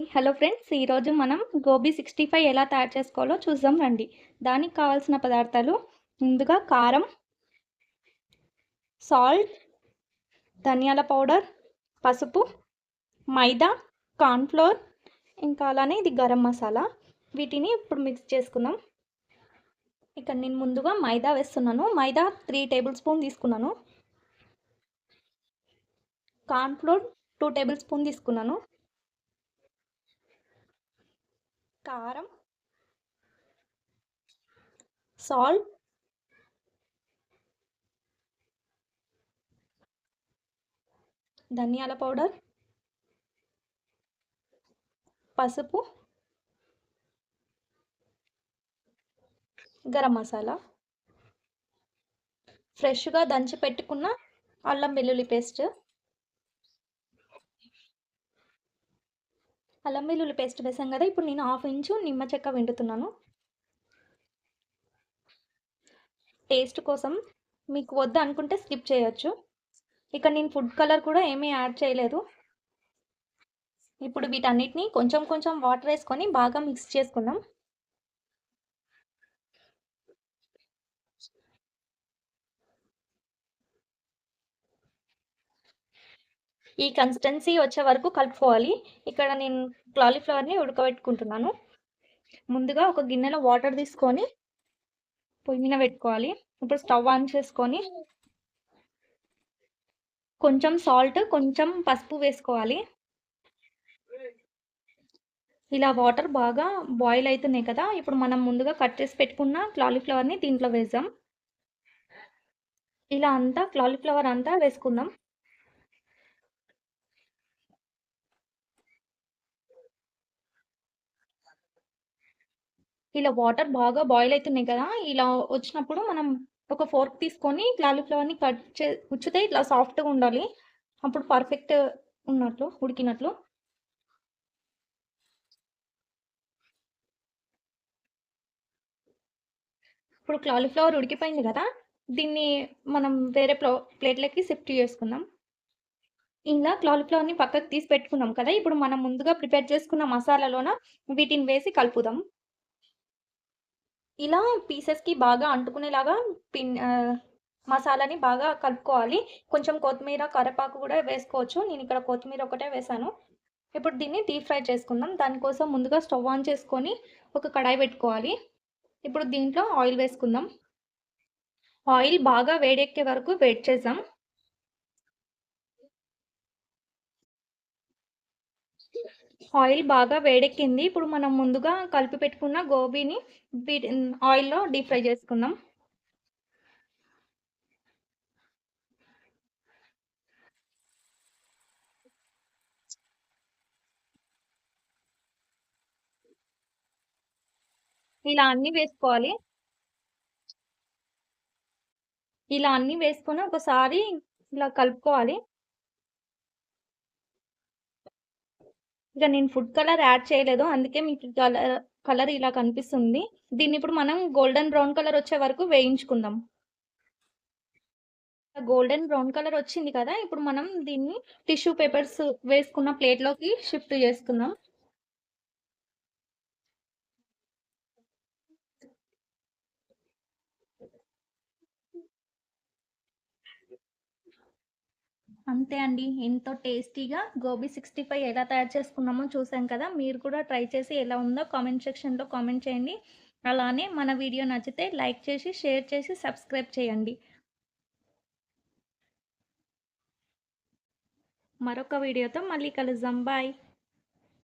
Hello friends, ఈరోజు మనం గోబీ 65 ఎలా తయారు చేసుకోవాలో చూద్దాం రండి. దానికి కావాల్సిన పదార్థాలు ముందుగా కారం, సాల్ట్, ధనియాల పౌడర్, పసుపు, మైదా, కార్న్‌ఫ్లోర్, ఇంకా అలానే ఇది గరం మసాలా. వీటిని ఇప్పుడు మిక్స్ చేసుకుందాం. ఇక్కడ నేను ముందుగా మైదా వేస్తున్నాను. మైదా 3 టేబుల్ స్పూన్ తీసుకున్నాను. కార్న్‌ఫ్లోర్ 2 టేబుల్ స్పూన్ తీసుకున్నాను. కారం, సాల్ట్, ధనియాల పౌడర్, పసుపు, గరం మసాలా, ఫ్రెష్‌గా దంచి పెట్టుకున్న అల్లం వెల్లుల్లి పేస్ట్. అల్లం వెల్లుల్లి పేస్ట్ వేసాం కదా, ఇప్పుడు నేను 1/2 ఇంచు నిమ్మ చెక్క పిండుతున్నాను. టేస్ట్ కోసం మీకు వద్దు అనుకుంటే స్కిప్ చేయొచ్చు. ఇక నేను ఫుడ్ కలర్ కూడా ఏమీ యాడ్ చేయలేదు. ఇప్పుడు వీటన్నిటిని కొంచెం కొంచెం వాటర్ వేసుకొని బాగా మిక్స్ చేసుకుందాం. ఈ కన్సిస్టెన్సీ వచ్చే వరకు కలుపుకోవాలి. ఇక్కడ నేను కాలీఫ్లవర్ని ఉడకబెట్టుకుంటున్నాను. ముందుగా ఒక గిన్నెలో వాటర్ తీసుకొని పొయ్యి మీద పెట్టుకోవాలి. ఇప్పుడు స్టవ్ ఆన్ చేసుకొని కొంచెం సాల్ట్, కొంచెం పసుపు వేసుకోవాలి. ఇలా వాటర్ బాగా బాయిల్ అవుతున్నాయి కదా, ఇప్పుడు మనం ముందుగా కట్ చేసి పెట్టుకున్న కాలీఫ్లవర్ని దీంట్లో వేద్దాం. ఇలా అంతా కాలీఫ్లవర్ అంతా వేసుకుందాం. ఇలా వాటర్ బాగా బాయిల్ అవుతున్నాయి కదా, ఇలా వచ్చినప్పుడు మనం ఒక ఫోర్క్ తీసుకొని కాలీఫ్లవర్ని ఉచ్చితే ఇట్లా సాఫ్ట్గా ఉండాలి. అప్పుడు పర్ఫెక్ట్ ఉన్నట్లు, ఉడికినట్లు. ఇప్పుడు కాలీఫ్లవర్ ఉడికిపోయింది కదా, దీన్ని మనం వేరే ప్లేట్లోకి షిఫ్ట్ చేసుకుందాం. ఇలా కాలీఫ్లవర్ని పక్కకు తీసి పెట్టుకున్నాం కదా, ఇప్పుడు మనం ముందుగా ప్రిపేర్ చేసుకున్న మసాలాలోన వీటిని వేసి కలుపుదాం. ఇలా పీసెస్కి బాగా అంటుకునేలాగా మసాలాని బాగా కలుపుకోవాలి. కొంచెం కొత్తిమీర, కరివేపాకు కూడా వేసుకోవచ్చు. నేను ఇక్కడ కొత్తిమీర ఒకటే వేసాను. ఇప్పుడు దీన్ని డీప్ ఫ్రై చేసుకుందాం. దానికోసం ముందుగా స్టవ్ ఆన్ చేసుకొని ఒక కడాయి పెట్టుకోవాలి. ఇప్పుడు దీంట్లో ఆయిల్ వేసుకుందాం. ఆయిల్ బాగా వేడెక్కే వరకు వెయిట్ చేద్దాం. ఆయిల్ బాగా వేడెక్కింది. ఇప్పుడు మనం ముందుగా కలిపి పెట్టుకున్న గోబీని ఆయిల్‌లో డీప్ ఫ్రై చేసుకుందాం. ఇలా అన్నీ వేసుకోవాలి. ఇలా అన్నీ వేసుకొని ఒకసారి ఇలా కలుపుకోవాలి. ఇక నేను ఫుడ్ కలర్ యాడ్ చేయలేదు. అందుకే మీకు కలర్ ఇలా కనిపిస్తుంది. దీన్ని ఇప్పుడు మనం గోల్డెన్ బ్రౌన్ కలర్ వచ్చే వరకు వేయించుకుందాం. గోల్డెన్ బ్రౌన్ కలర్ వచ్చింది కదా, ఇప్పుడు మనం దీన్ని టిష్యూ పేపర్స్ వేసుకున్న ప్లేట్లోకి షిఫ్ట్ చేసుకుందాం. అంతే అండి, ఎంతో టేస్టీగా గోబీ 65 ఎలా తయారు చేసుకున్నామో చూసాం కదా. మీరు కూడా ట్రై చేసి ఎలా ఉందో కామెంట్ సెక్షన్లో కామెంట్ చేయండి. అలానే మన వీడియో నచ్చితే లైక్ చేసి, షేర్ చేసి, సబ్స్క్రైబ్ చేయండి. మరొక వీడియోతో మళ్ళీ కలుద్దాం. బాయ్.